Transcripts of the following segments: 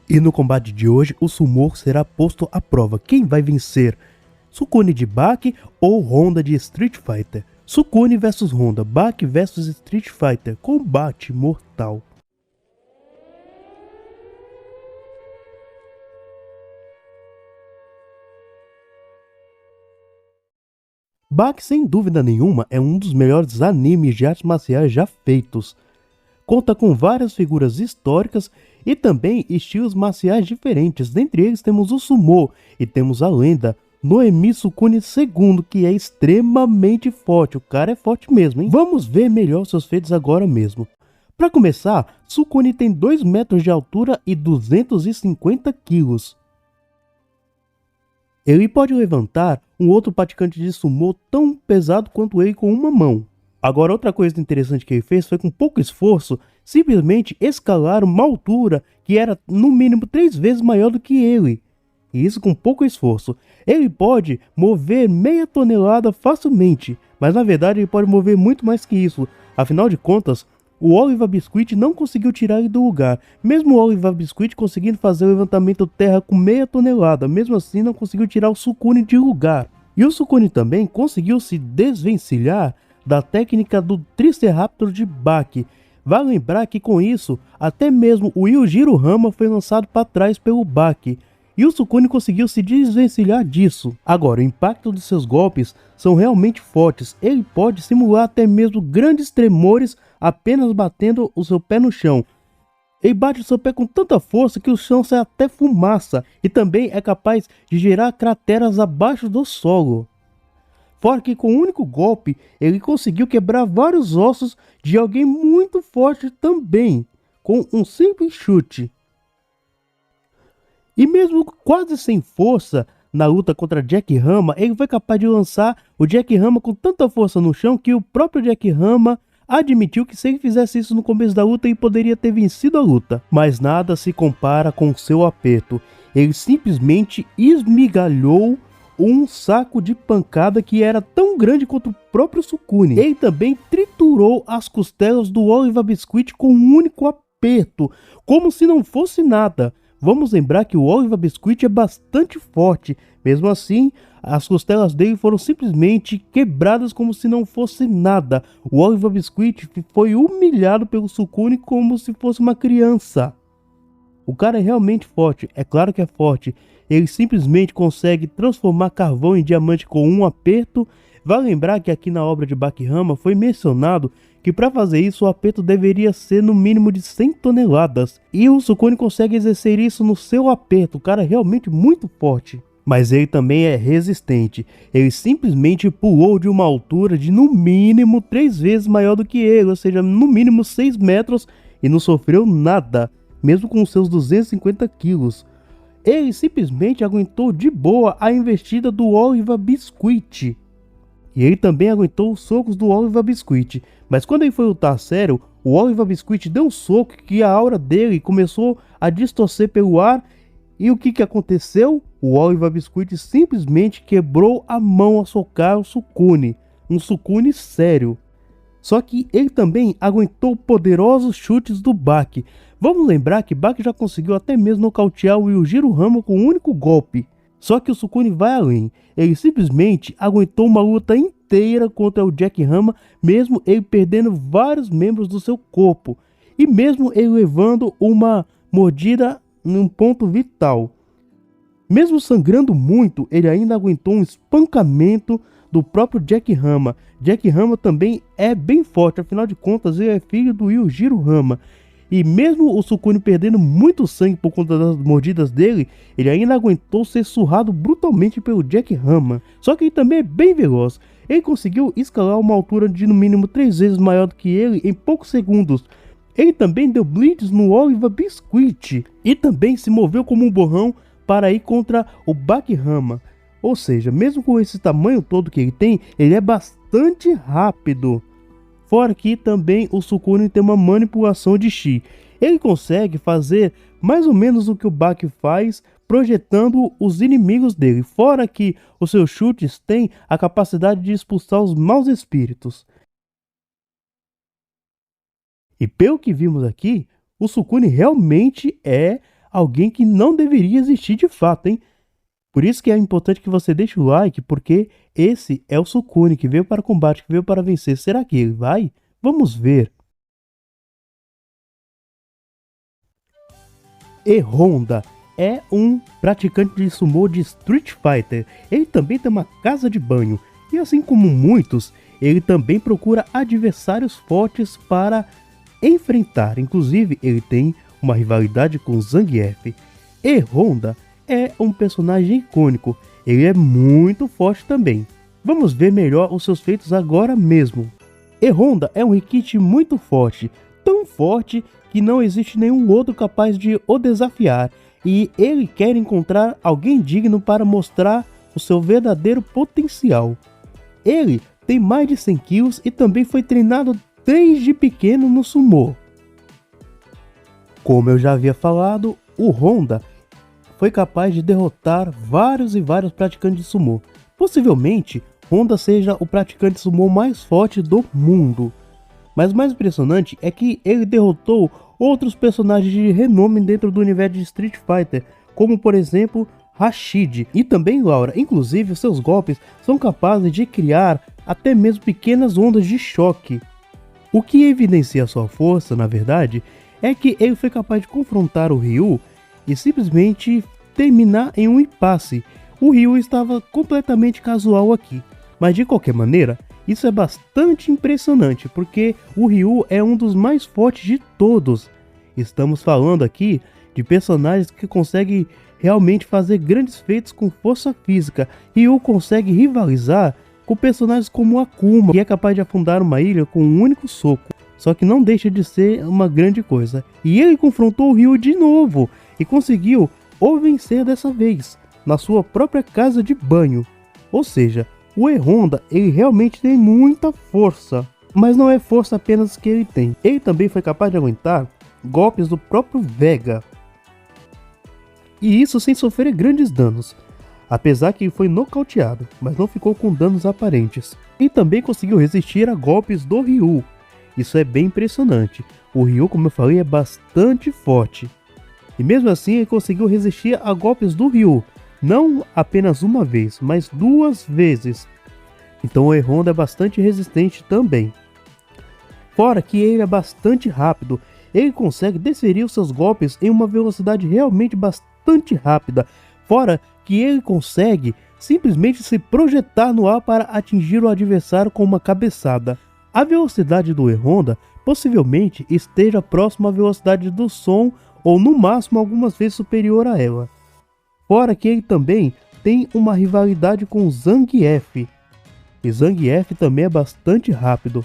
E no combate de hoje, o Sumo será posto à prova. Quem vai vencer? Sukune de Baki ou Honda de Street Fighter? Sukune vs Honda, Baki vs Street Fighter, combate mortal. Baki, sem dúvida nenhuma, é um dos melhores animes de artes marciais já feitos. Conta com várias figuras históricas e também estilos marciais diferentes. Dentre eles temos o Sumo e temos a lenda Noemi Sukune II, que é extremamente forte. O cara é forte mesmo, hein? Vamos ver melhor seus feitos agora mesmo. Para começar, Sukune tem 2 metros de altura e 250 quilos. Ele pode levantar um outro praticante de sumo tão pesado quanto ele com uma mão. Agora, outra coisa interessante que ele fez foi, com pouco esforço, simplesmente escalar uma altura que era no mínimo 3 vezes maior do que ele. E isso com pouco esforço. Ele pode mover meia tonelada facilmente, mas na verdade ele pode mover muito mais que isso. Afinal de contas, o Oliver Biscuit não conseguiu tirar ele do lugar. Mesmo o Oliver Biscuit conseguindo fazer o levantamento terra com meia tonelada, mesmo assim não conseguiu tirar o Sukune de lugar. E o Sukune também conseguiu se desvencilhar da técnica do Triceraptor de Baki. Vale lembrar que com isso, até mesmo o Yujiro Hama foi lançado para trás pelo Baki. E o Sukune conseguiu se desvencilhar disso. Agora, o impacto de seus golpes são realmente fortes. Ele pode simular até mesmo grandes tremores apenas batendo o seu pé no chão. Ele bate o seu pé com tanta força que o chão sai até fumaça. E também é capaz de gerar crateras abaixo do solo. Fora que com um único golpe, ele conseguiu quebrar vários ossos de alguém muito forte também, com um simples chute. E mesmo quase sem força na luta contra Jack Hama, ele foi capaz de lançar o Jack Hama com tanta força no chão que o próprio Jack Hama admitiu que se ele fizesse isso no começo da luta, ele poderia ter vencido a luta. Mas nada se compara com seu aperto. Ele simplesmente esmigalhou um saco de pancada que era tão grande quanto o próprio Sukune. Ele também triturou as costelas do Oliver Biscuit com um único aperto, como se não fosse nada. Vamos lembrar que o Oliver Biscuit é bastante forte, mesmo assim, as costelas dele foram simplesmente quebradas como se não fosse nada. O Oliver Biscuit foi humilhado pelo Sukune como se fosse uma criança. O cara é realmente forte, é claro que é forte. Ele simplesmente consegue transformar carvão em diamante com um aperto. Vale lembrar que aqui na obra de Baki Hama foi mencionado que para fazer isso o aperto deveria ser no mínimo de 100 toneladas. E o Sukune consegue exercer isso no seu aperto. O cara é realmente muito forte. Mas ele também é resistente. Ele simplesmente pulou de uma altura de no mínimo 3 vezes maior do que ele. Ou seja, no mínimo 6 metros e não sofreu nada. Mesmo com seus 250 quilos. Ele simplesmente aguentou de boa a investida do Oliver Biscuit. E ele também aguentou os socos do Oliver Biscuit. Mas quando ele foi lutar a sério, o Oliver Biscuit deu um soco que a aura dele começou a distorcer pelo ar. E o que aconteceu? O Oliver Biscuit simplesmente quebrou a mão a socar o Sukune. Um Sukune sério. Só que ele também aguentou poderosos chutes do Baki. Vamos lembrar que Baki já conseguiu até mesmo nocautear o Yujiro Hama com um único golpe. Só que o Sukune vai além. Ele simplesmente aguentou uma luta inteira contra o Jack Hama, mesmo ele perdendo vários membros do seu corpo. E mesmo ele levando uma mordida num ponto vital. Mesmo sangrando muito, ele ainda aguentou um espancamento do próprio Jack Hama. Jack Hama também é bem forte, afinal de contas ele é filho do Yujiro Hama. E mesmo o Sukune perdendo muito sangue por conta das mordidas dele, ele ainda aguentou ser surrado brutalmente pelo Jack Hama. Só que ele também é bem veloz. Ele conseguiu escalar uma altura de no mínimo 3 vezes maior do que ele em poucos segundos. Ele também deu blitz no Oliver Biscuit. E também se moveu como um borrão para ir contra o Baki Hama. Ou seja, mesmo com esse tamanho todo que ele tem, ele é bastante rápido. Fora que também o Sukune tem uma manipulação de Chi. Ele consegue fazer mais ou menos o que o Baki faz, projetando os inimigos dele. Fora que os seus chutes têm a capacidade de expulsar os maus espíritos. E pelo que vimos aqui, o Sukune realmente é alguém que não deveria existir de fato, hein? Por isso que é importante que você deixe o like, porque esse é o Sukune que veio para o combate, que veio para vencer. Será que ele vai? Vamos ver. E Honda é um praticante de sumo de Street Fighter. Ele também tem uma casa de banho. E assim como muitos, ele também procura adversários fortes para enfrentar. Inclusive, ele tem uma rivalidade com Zangief. E Honda é um personagem icônico. Ele é muito forte também. Vamos ver melhor os seus feitos agora mesmo. E Honda é um Rikishi muito forte. Tão forte que não existe nenhum outro capaz de o desafiar. E ele quer encontrar alguém digno para mostrar o seu verdadeiro potencial. Ele tem mais de 100 kills e também foi treinado desde pequeno no sumo. Como eu já havia falado, o Honda foi capaz de derrotar vários praticantes de sumo. Possivelmente, Honda seja o praticante de sumo mais forte do mundo. Mas o mais impressionante é que ele derrotou outros personagens de renome dentro do universo de Street Fighter, como por exemplo Rashid e também Laura. Inclusive, seus golpes são capazes de criar até mesmo pequenas ondas de choque. O que evidencia sua força, na verdade, é que ele foi capaz de confrontar o Ryu e simplesmente terminar em um impasse. O Ryu estava completamente casual aqui, mas de qualquer maneira, isso é bastante impressionante, porque o Ryu é um dos mais fortes de todos. Estamos falando aqui de personagens que conseguem realmente fazer grandes feitos com força física. Ryu consegue rivalizar com personagens como Akuma, que é capaz de afundar uma ilha com um único soco. Só que não deixa de ser uma grande coisa. E ele confrontou o Ryu de novo e conseguiu o vencer dessa vez, na sua própria casa de banho. Ou seja, o E-Honda, ele realmente tem muita força. Mas não é força apenas que ele tem. Ele também foi capaz de aguentar golpes do próprio Vega. E isso sem sofrer grandes danos. Apesar que ele foi nocauteado, mas não ficou com danos aparentes. E também conseguiu resistir a golpes do Ryu. Isso é bem impressionante. O Ryu, como eu falei, é bastante forte. E mesmo assim ele conseguiu resistir a golpes do Ryu. Não apenas uma vez, mas 2 vezes. Então o E-Honda é bastante resistente também. Fora que ele é bastante rápido. Ele consegue desferir os seus golpes em uma velocidade realmente bastante rápida. Fora que ele consegue simplesmente se projetar no ar para atingir o adversário com uma cabeçada. A velocidade do E-Honda possivelmente esteja próxima à velocidade do som ou no máximo algumas vezes superior a ela. Fora que ele também tem uma rivalidade com Zangief. E Zangief também é bastante rápido.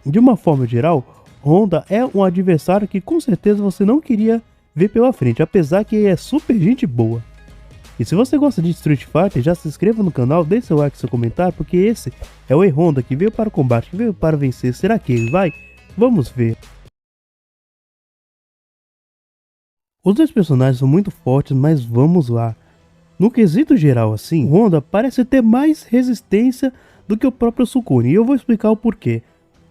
De uma forma geral, Honda é um adversário que com certeza você não queria ver pela frente, apesar que ele é super gente boa. E se você gosta de Street Fighter, já se inscreva no canal, deixe seu like e seu comentário, porque esse é o E-Honda que veio para o combate, que veio para vencer. Será que ele vai? Vamos ver. Os dois personagens são muito fortes, mas vamos lá. No quesito geral assim, Honda parece ter mais resistência do que o próprio Sukune, e eu vou explicar o porquê.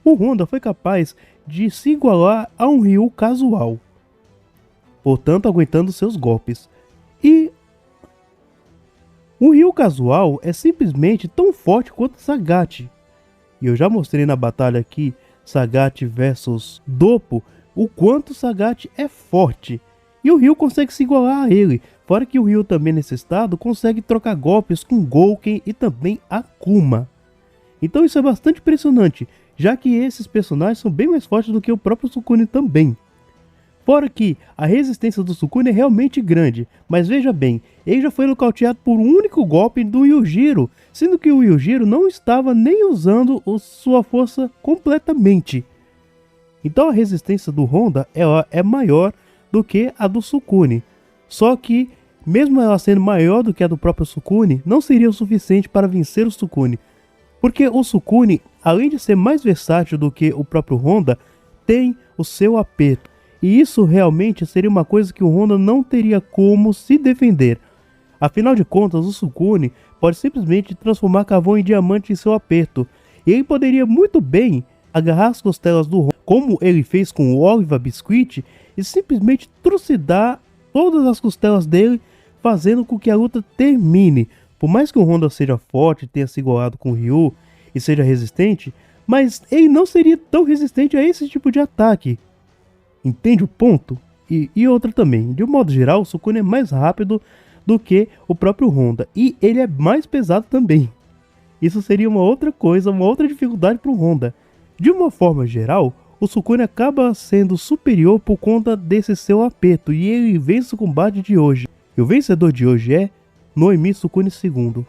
O Honda foi capaz de se igualar a um Ryu casual, portanto aguentando seus golpes. E o Ryu casual é simplesmente tão forte quanto Sagat. E eu já mostrei na batalha aqui, Sagat versus Doppo, o quanto Sagat é forte. E o Ryu consegue se igualar a ele. Fora que o Ryu também nesse estado consegue trocar golpes com Gouken e também Akuma. Então isso é bastante impressionante, já que esses personagens são bem mais fortes do que o próprio Sukune também. Fora que a resistência do Sukune é realmente grande, mas veja bem, ele já foi nocauteado por um único golpe do Yujiro, sendo que o Yujiro não estava nem usando sua força completamente. Então a resistência do Honda é maior do que a do Sukune. Só que, mesmo ela sendo maior do que a do próprio Sukune, não seria o suficiente para vencer o Sukune. Porque o Sukune, além de ser mais versátil do que o próprio Honda, tem o seu aperto. E isso realmente seria uma coisa que o Honda não teria como se defender. Afinal de contas, o Sukune pode simplesmente transformar carvão em diamante em seu aperto. E ele poderia muito bem agarrar as costelas do Honda, como ele fez com o Oliver Biscuit, e simplesmente trucidar todas as costelas dele, fazendo com que a luta termine. Por mais que o Honda seja forte, tenha se igualado com o Ryu e seja resistente, mas ele não seria tão resistente a esse tipo de ataque. Entende o ponto? E outra também, de um modo geral, o Sukuna é mais rápido do que o próprio Honda, e ele é mais pesado também. Isso seria uma outra coisa, uma outra dificuldade para o Honda. De uma forma geral, o Sukuna acaba sendo superior por conta desse seu apeto, e ele vence o combate de hoje. E o vencedor de hoje é Noemi Sukuna II.